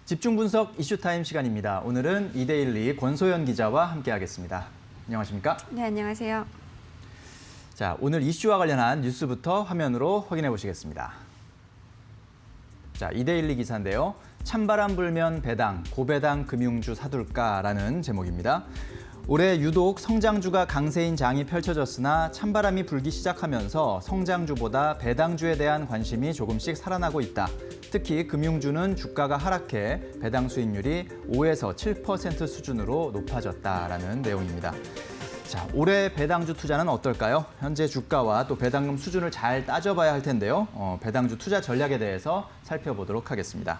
집중 분석 이슈타임 시간입니다. 오늘은 이데일리 권소연 기자와 함께하겠습니다. 안녕하십니까? 네, 안녕하세요. 자, 오늘 이슈와 관련한 뉴스부터 화면으로 확인해 보시겠습니다. 자, 이데일리 기사인데요. 찬바람 불면 배당, 고배당 금융주 사둘까라는 제목입니다. 올해 유독 성장주가 강세인 장이 펼쳐졌으나 찬바람이 불기 시작하면서 성장주보다 배당주에 대한 관심이 조금씩 살아나고 있다. 특히 금융주는 주가가 하락해 배당 수익률이 5에서 7% 수준으로 높아졌다라는 내용입니다. 자, 올해 배당주 투자는 어떨까요? 현재 주가와 또 배당금 수준을 잘 따져봐야 할 텐데요. 배당주 투자 전략에 대해서 살펴보도록 하겠습니다.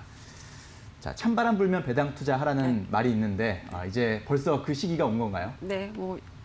자, 찬바람 불면 배당 투자하라는 말이 있는데 이제 벌써 그 시기가 온 건가요? 네,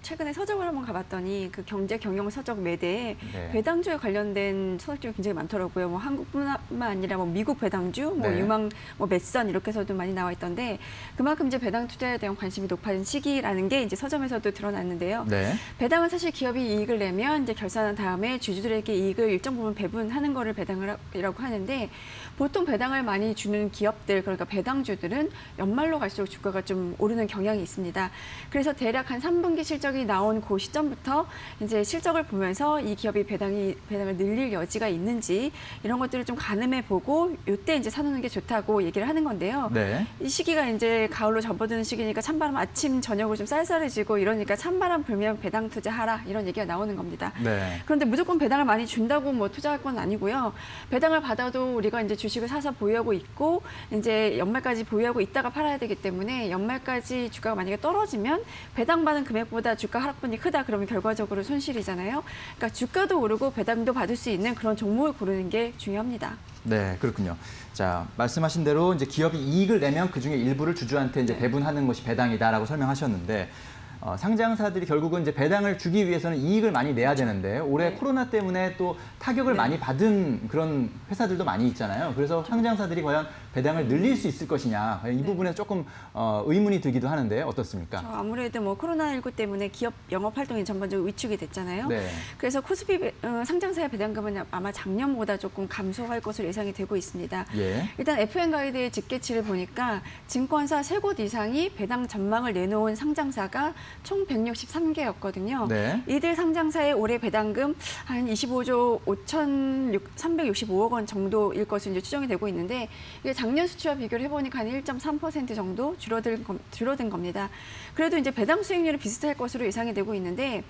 최근에 서적을 한번 가봤더니 그 경제 경영 서적 매대에 네. 배당주에 관련된 서적들이 굉장히 많더라고요. 한국뿐만 아니라 미국 배당주, 네. 유망, 메선 이렇게 해서도 많이 나와 있던데 그만큼 이제 배당 투자에 대한 관심이 높아진 시기라는 게 이제 서점에서도 드러났는데요. 네. 배당은 사실 기업이 이익을 내면 이제 결산한 다음에 주주들에게 이익을 일정 부분 배분하는 거를 배당이라고 하는데 보통 배당을 많이 주는 기업들, 그러니까 배당주들은 연말로 갈수록 주가가 좀 오르는 경향이 있습니다. 그래서 대략 한 3분기 실적이 나온 그 시점부터 이제 실적을 보면서 이 기업이 배당을 늘릴 여지가 있는지 이런 것들을 좀 가늠해 보고 이때 이제 사놓는 게 좋다고 얘기를 하는 건데요. 네. 이 시기가 이제 가을로 접어드는 시기니까 찬바람 아침 저녁으로 좀 쌀쌀해지고 이러니까 찬바람 불면 배당 투자하라 이런 얘기가 나오는 겁니다. 네. 그런데 무조건 배당을 많이 준다고 투자할 건 아니고요. 배당을 받아도 우리가 이제 주식을 사서 보유하고 있고 이제 연말까지 보유하고 있다가 팔아야 되기 때문에 연말까지 주가가 만약에 떨어지면 배당받은 금액보다 주가 하락분이 크다 그러면 결과적으로 손실이잖아요. 그러니까 주가도 오르고 배당도 받을 수 있는 그런 종목을 고르는 게 중요합니다. 네, 그렇군요. 자, 말씀하신 대로 이제 기업이 이익을 내면 그중에 일부를 주주한테 이제 배분하는 것이 배당이다라고 설명하셨는데 상장사들이 결국은 이제 배당을 주기 위해서는 이익을 많이 내야 되는데 올해 코로나 때문에 또 타격을 많이 받은 그런 회사들도 많이 있잖아요. 그래서 상장사들이 과연 배당을 늘릴 수 있을 것이냐 이 부분에 조금 의문이 들기도 하는데 어떻습니까? 아무래도 코로나19 때문에 기업 영업 활동이 전반적으로 위축이 됐잖아요. 네. 그래서 코스피 상장사의 배당금은 아마 작년보다 조금 감소할 것으로 예상이 되고 있습니다. 예. 일단 FM 가이드의 집계치를 보니까 증권사 3곳 이상이 배당 전망을 내놓은 상장사가 총 163개였거든요. 네. 이들 상장사의 올해 배당금 한 25조 5,365억 원 정도일 것으로 이제 추정이 되고 있는데 이게 작년 수치와 비교를 해보니까 한 1.3% 정도 줄어든 겁니다. 그래도 이제 배당 수익률이 비슷할 것으로 예상이 되고 있는데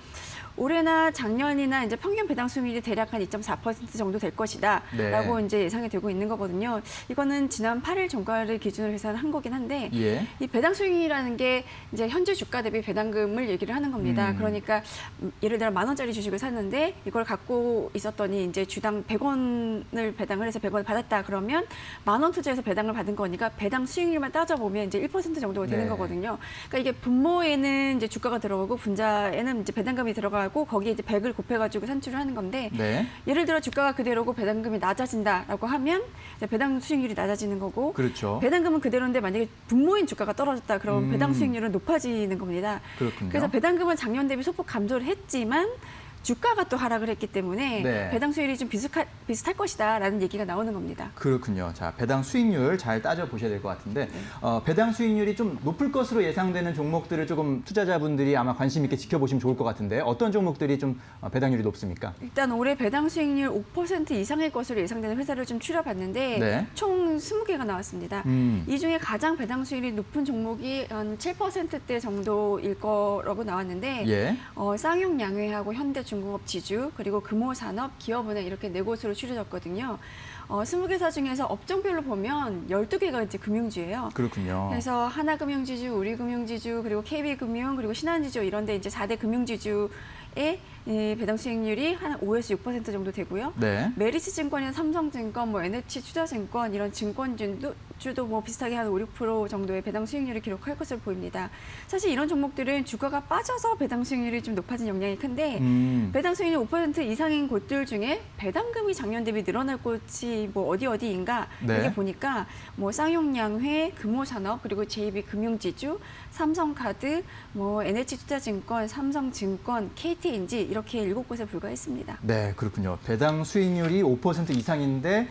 올해나 작년이나 이제 평균 배당 수익률이 대략 한 2.4% 정도 될 것이다라고 네. 이제 예상이 되고 있는 거거든요. 이거는 지난 8일 종가를 기준으로 계산한 거긴 한데 예. 이 배당 수익이라는 게 이제 현재 주가 대비 배당금을 얘기를 하는 겁니다. 그러니까 예를 들어 10,000원짜리 주식을 샀는데 이걸 갖고 있었더니 이제 주당 100원을 배당을 해서 100원을 받았다 그러면 10,000원 투자해서 배당을 받은 거니까 배당 수익률만 따져보면 이제 1% 정도가 되는 네. 거거든요. 그러니까 이게 분모에는 이제 주가가 들어가고 분자에는 이제 배당금이 들어가고 거기에 이제 100을 곱해가지고 산출을 하는 건데 네. 예를 들어 주가가 그대로고 배당금이 낮아진다라고 하면 이제 배당 수익률이 낮아지는 거고 그렇죠. 배당금은 그대로인데 만약에 분모인 주가가 떨어졌다 그러면 배당 수익률은 높아지는 겁니다. 그렇군요. 그래서 배당금은 작년 대비 소폭 감소를 했지만 주가가 또 하락을 했기 때문에 네. 배당 수익률이 좀 비슷할 것이다라는 얘기가 나오는 겁니다. 그렇군요. 자, 배당 수익률 잘 따져보셔야 될 것 같은데 배당 수익률이 좀 높을 것으로 예상되는 종목들을 조금 투자자분들이 아마 관심 있게 지켜보시면 좋을 것 같은데 어떤 종목들이 좀 배당률이 높습니까? 일단 올해 배당 수익률 5% 이상일 것으로 예상되는 회사를 좀 추려봤는데 네. 총 20개가 나왔습니다. 이 중에 가장 배당 수익률이 높은 종목이 한 7%대 정도일 거라고 나왔는데 예. 쌍용양회하고 현대중공업 지주 그리고 금호산업, 기업은행 이렇게 4곳으로 추려졌거든요. 20개사 중에서 업종별로 보면 12개가 이제 금융주예요. 그렇군요. 그래서 하나금융지주, 우리금융지주, 그리고 KB금융, 그리고 신한지주 이런 데 이제 4대 금융지주의 이 배당 수익률이 한 5에서 6% 정도 되고요. 네. 메리츠증권이나 삼성증권, NH투자증권 이런 증권주도 비슷하게 한 5, 6% 정도의 배당 수익률을 기록할 것으로 보입니다. 사실 이런 종목들은 주가가 빠져서 배당 수익률이 좀 높아진 영향이 큰데 배당 수익률 5% 이상인 곳들 중에 배당금이 작년 대비 늘어날 곳이 어디인가 네. 이게 보니까 쌍용양회, 금호산업 그리고 JB금융지주, 삼성카드, NH투자증권, 삼성증권, KTNG 이렇게 7곳에 불과했습니다. 네, 그렇군요. 배당 수익률이 5% 이상인데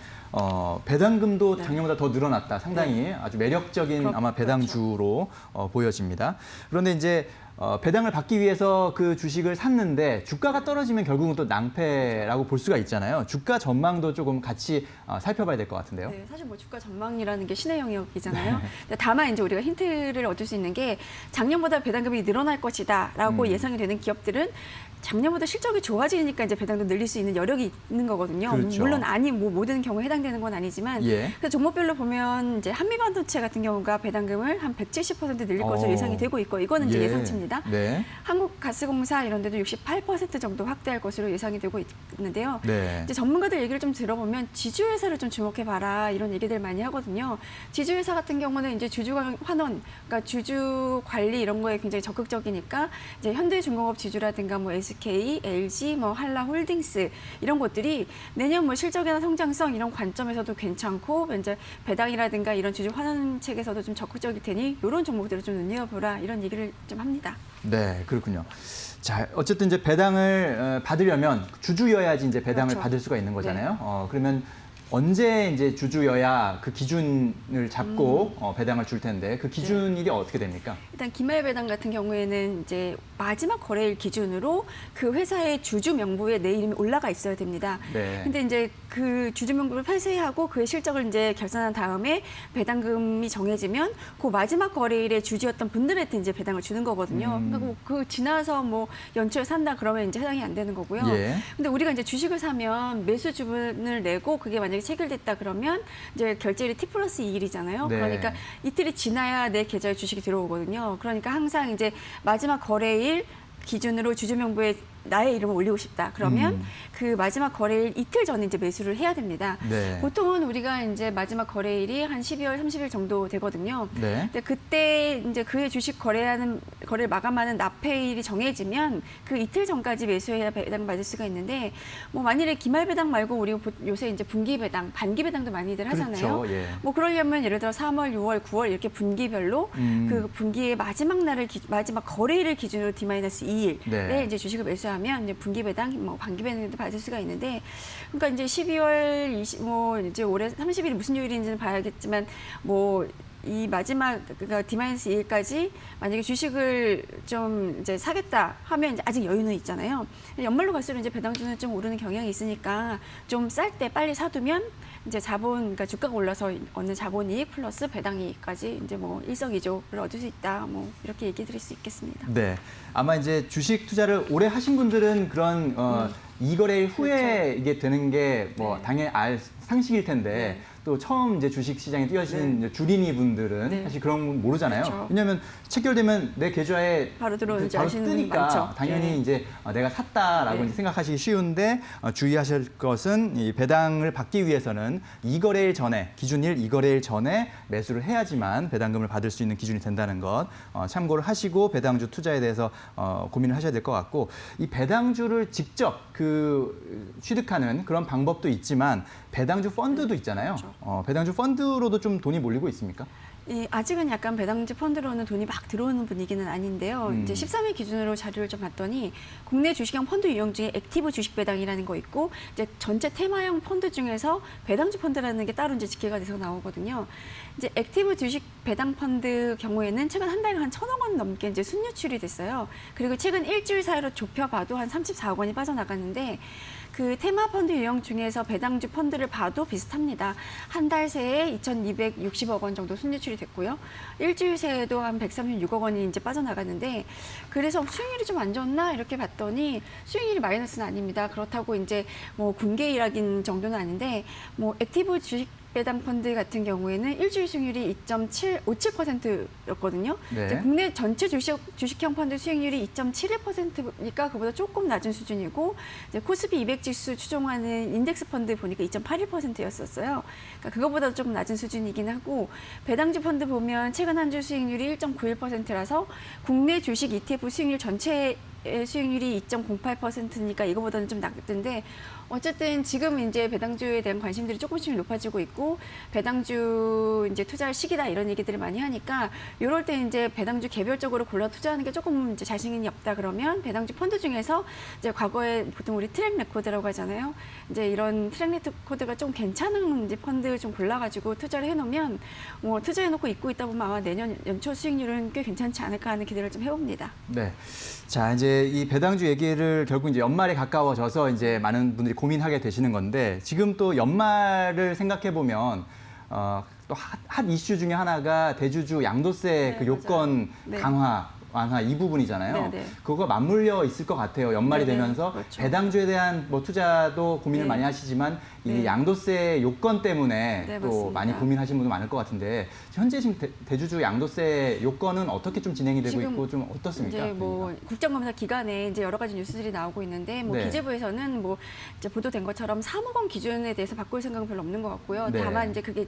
배당금도 네. 작년보다 더 늘어났다. 상당히 아주 매력적인 아마 그렇죠. 배당주로 보여집니다. 그런데 이제 배당을 받기 위해서 그 주식을 샀는데 주가가 떨어지면 결국은 또 낭패라고 볼 수가 있잖아요. 주가 전망도 조금 같이 살펴봐야 될 것 같은데요. 네, 사실 뭐 주가 전망이라는 게 신의 영역이잖아요. 근데 다만 이제 우리가 힌트를 얻을 수 있는 게 작년보다 배당금이 늘어날 것이다라고 예상이 되는 기업들은 작년보다 실적이 좋아지니까 이제 배당도 늘릴 수 있는 여력이 있는 거거든요. 그렇죠. 물론 뭐 모든 경우에 해당되는 건 아니지만 예. 그래서 종목별로 보면 이제 한미반도체 같은 경우가 배당금을 한 170% 늘릴 것으로 예상이 되고 있고 이거는 이제 예. 예상치입니다. 네. 한국가스공사 이런 데도 68% 정도 확대할 것으로 예상이 되고 있는데요. 네. 이제 전문가들 얘기를 좀 들어보면 지주회사를 좀 주목해봐라 이런 얘기들 많이 하거든요. 지주회사 같은 경우는 이제 주주 환원, 그러니까 주주 관리 이런 거에 굉장히 적극적이니까 이제 현대중공업 지주라든가 뭐 SK, LG, 뭐 한라홀딩스 이런 것들이 내년 뭐 실적이나 성장성 이런 관점에서도 괜찮고 이제 배당이라든가 이런 주주 환원책에서도 좀 적극적일 테니 이런 종목들을 좀 눈여겨보라 이런 얘기를 좀 합니다. 네, 그렇군요. 자, 어쨌든 이제 배당을 받으려면 주주여야지 이제 배당을 그렇죠. 받을 수가 있는 거잖아요. 그러면 언제 이제 주주여야 그 기준을 잡고 배당을 줄 텐데 그 기준일이 어떻게 됩니까? 일단 기말 배당 같은 경우에는 이제 마지막 거래일 기준으로 그 회사의 주주 명부에 내 이름이 올라가 있어야 됩니다. 네. 근데 이제 그 주주 명부를 폐쇄하고 그의 실적을 이제 결산한 다음에 배당금이 정해지면 그 마지막 거래일에 주주였던 분들한테 이제 배당을 주는 거거든요. 그리고 그 지나서 뭐 연초에 산다 그러면 이제 해당이 안 되는 거고요. 예. 근데 우리가 이제 주식을 사면 매수 주문을 내고 그게 만약에 체결됐다 그러면 이제 결제일이 T+2일이잖아요. 네. 그러니까 이틀이 지나야 내 계좌에 주식이 들어오거든요. 그러니까 항상 이제 마지막 거래일 기준으로 주주 명부에 나의 이름을 올리고 싶다. 그러면 그 마지막 거래일 이틀 전에 이제 매수를 해야 됩니다. 네. 보통은 우리가 이제 마지막 거래일이 한 12월 30일 정도 되거든요. 네. 근데 그때 이제 그의 주식 거래를 마감하는 납회일이 정해지면 그 이틀 전까지 매수해야 배당 받을 수가 있는데 뭐 만일에 기말 배당 말고 우리가 요새 이제 분기 배당, 반기 배당도 많이들 하잖아요. 그렇죠. 예. 뭐 그러려면 예를 들어 3월, 6월, 9월 이렇게 분기별로 그 분기의 마지막 날을 마지막 거래일을 기준으로 D-2일에 네. 이제 주식을 매수하면 이제 분기 배당, 뭐 반기 배당도 받을 수가 있는데, 그러니까 이제 12월 뭐 이제 올해 30일이 무슨 요일인지는 봐야겠지만 뭐. 이 마지막 그러니까 D-2일까지 만약에 주식을 좀 이제 사겠다 하면 이제 아직 여유는 있잖아요. 연말로 갈수록 이제 배당주는 좀 오르는 경향이 있으니까 좀 쌀 때 빨리 사두면 이제 자본, 그러니까 주가가 올라서 얻는 자본이익 플러스 배당이익까지 이제 뭐 일석이조를 얻을 수 있다. 뭐 이렇게 얘기 드릴 수 있겠습니다. 네. 아마 이제 주식 투자를 오래 하신 분들은 그런 이거래일 후에 그렇죠. 이게 되는 게 뭐 네. 당연히 알 상식일 텐데 네. 또 처음 이제 주식 시장에 뛰어드시는 이제 주린이 분들은 네. 사실 그런 건 모르잖아요. 그렇죠. 왜냐하면 체결되면 내 계좌에 바로 들어오는지 바로 아시는 분이 뜨니까 많죠. 당연히 네. 이제 내가 샀다라고 네. 이제 생각하시기 쉬운데 주의하실 것은 이 배당을 받기 위해서는 이거래일 전에 기준일 이거래일 전에 매수를 해야지만 배당금을 받을 수 있는 기준이 된다는 것 참고를 하시고 배당주 투자에 대해서 고민을 하셔야 될 것 같고 이 배당주를 직접 그 취득하는 그런 방법도 있지만 배당주 펀드도 있잖아요. 그렇죠. 배당주 펀드로도 좀 돈이 몰리고 있습니까? 아직은 약간 배당주 펀드로는 돈이 막 들어오는 분위기는 아닌데요. 이제 13일 기준으로 자료를 좀 봤더니 국내 주식형 펀드 유형 중에 액티브 주식 배당이라는 거 있고 이제 전체 테마형 펀드 중에서 배당주 펀드라는 게 따로 이제 집계가 돼서 나오거든요. 이제 액티브 주식 배당 펀드 경우에는 최근 한 달간 1,000억 원 넘게 이제 순유출이 됐어요. 그리고 최근 일주일 사이로 좁혀봐도 한 34억 원이 빠져나갔는데 그 테마 펀드 유형 중에서 배당주 펀드를 봐도 비슷합니다. 한 달 새에 2,260억 원 정도 순유출이 됐고요. 일주일 새에도 한 136억 원이 이제 빠져나갔는데 그래서 수익률이 좀 안 좋나 이렇게 봤더니 수익률이 마이너스는 아닙니다. 그렇다고 이제 뭐 군계일학인 정도는 아닌데 뭐 액티브 주식 배당 펀드 같은 경우에는 일주일 수익률이 2.57%였거든요. 네. 국내 전체 주식형 펀드 수익률이 2.71%니까 그보다 조금 낮은 수준이고 이제 코스피 200 지수 추종하는 인덱스 펀드 보니까 2.81%였었어요. 그러니까 그거보다 좀 낮은 수준이긴 하고 배당주 펀드 보면 최근 한 주 수익률이 1.91%라서 국내 주식 ETF 수익률 전체에 수익률이 2.08%니까 이거보다는 좀 낮던데 어쨌든 지금 이제 배당주에 대한 관심들이 조금씩 높아지고 있고 배당주 이제 투자할 시기다 이런 얘기들을 많이 하니까 이럴 때 이제 배당주 개별적으로 골라 투자하는 게 조금 이제 자신이 없다 그러면 배당주 펀드 중에서 이제 과거에 보통 우리 트랙 레코드라고 하잖아요. 이제 이런 트랙 레코드가 좀 괜찮은 이제 펀드 좀 골라가지고 투자를 해놓으면 뭐 투자해놓고 잊고 있다 보면 아마 내년 연초 수익률은 꽤 괜찮지 않을까 하는 기대를 좀 해봅니다. 네. 자, 이제 이 배당주 얘기를 결국 이제 연말에 가까워져서 이제 많은 분들이 고민하게 되시는 건데 지금 또 연말을 생각해 보면 또 핫 이슈 중에 하나가 대주주 양도세 네, 그 요건 네. 강화 완화 이 부분이잖아요. 네, 네. 그거 맞물려 있을 것 같아요. 연말이 네, 네, 되면서 그렇죠. 배당주에 대한 뭐 투자도 고민을 네. 많이 하시지만 이 네. 양도세 요건 때문에 네, 또 맞습니다. 많이 고민하시는 분도 많을 것 같은데 현재 지금 대주주 양도세 요건은 어떻게 좀 진행이 되고 지금 있고 좀 어떻습니까? 이제 뭐 국정감사 기간에 이제 여러 가지 뉴스들이 나오고 있는데 뭐 네. 기재부에서는 뭐 이제 보도된 것처럼 3억 원 기준에 대해서 바꿀 생각은 별로 없는 것 같고요. 네. 다만 이제 그게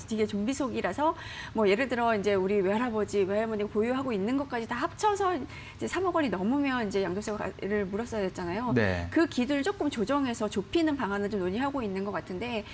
이게 좀비속이라서 뭐 예를 들어 이제 우리 외할아버지, 외할머니가 보유하고 있는 것까지 다 합쳐서 이제 3억 원이 넘으면 이제 양도세를 물었어야 됐잖아요. 네. 그 기준을 조금 조정해서 좁히는 방안을 좀 논의하고 있는 것 같은데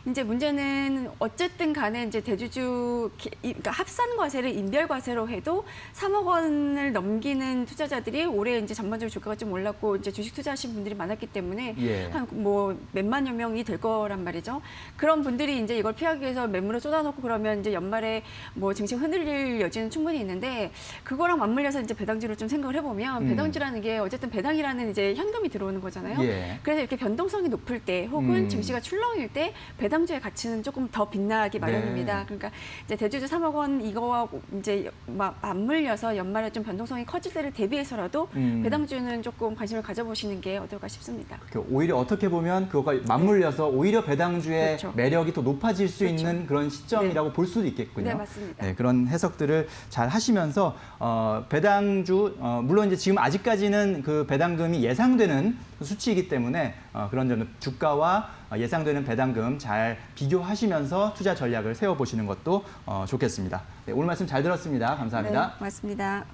이제 문제는 어쨌든 간에 이제 대주주 그러니까 합산 과세를 인별 과세로 해도 3억 원을 넘기는 투자자들이 올해 이제 전반적으로 주가가 좀 올랐고 이제 주식 투자하신 분들이 많았기 때문에 예. 한 뭐 몇만여 명이 될 거란 말이죠. 그런 분들이 이제 이걸 피하기 위해서 매물을 쏟아놓고 그러면 이제 연말에 뭐 증시 흔들릴 여지는 충분히 있는데 그거랑 맞물려서 이제 배당주를 좀 생각을 해보면 배당주라는 게 어쨌든 배당이라는 이제 현금이 들어오는 거잖아요. 예. 그래서 이렇게 변동성이 높을 때 혹은 증시가 출렁일 때 배당주의 가치는 조금 더 빛나기 마련입니다. 네. 그러니까 이제 대주주 3억 원 이거와 이제 맞물려서 연말에 좀 변동성이 커질 때를 대비해서라도 배당주는 조금 관심을 가져보시는 게 어떨까 싶습니다. 오히려 어떻게 보면 그거가 맞물려서 오히려 배당주의 그렇죠. 매력이 더 높아질 수 그렇죠. 있는 그런 시점이라고 볼 수도 있겠군요. 네, 맞습니다. 네, 그런 해석들을 잘 하시면서 배당주 물론 이제 지금 아직까지는 그 배당금이 예상되는 수치이기 때문에 그런 점은 주가와 예상되는 배당금 잘 비교하시면서 투자 전략을 세워보시는 것도 좋겠습니다. 네, 오늘 말씀 잘 들었습니다. 감사합니다. 네, 고맙습니다.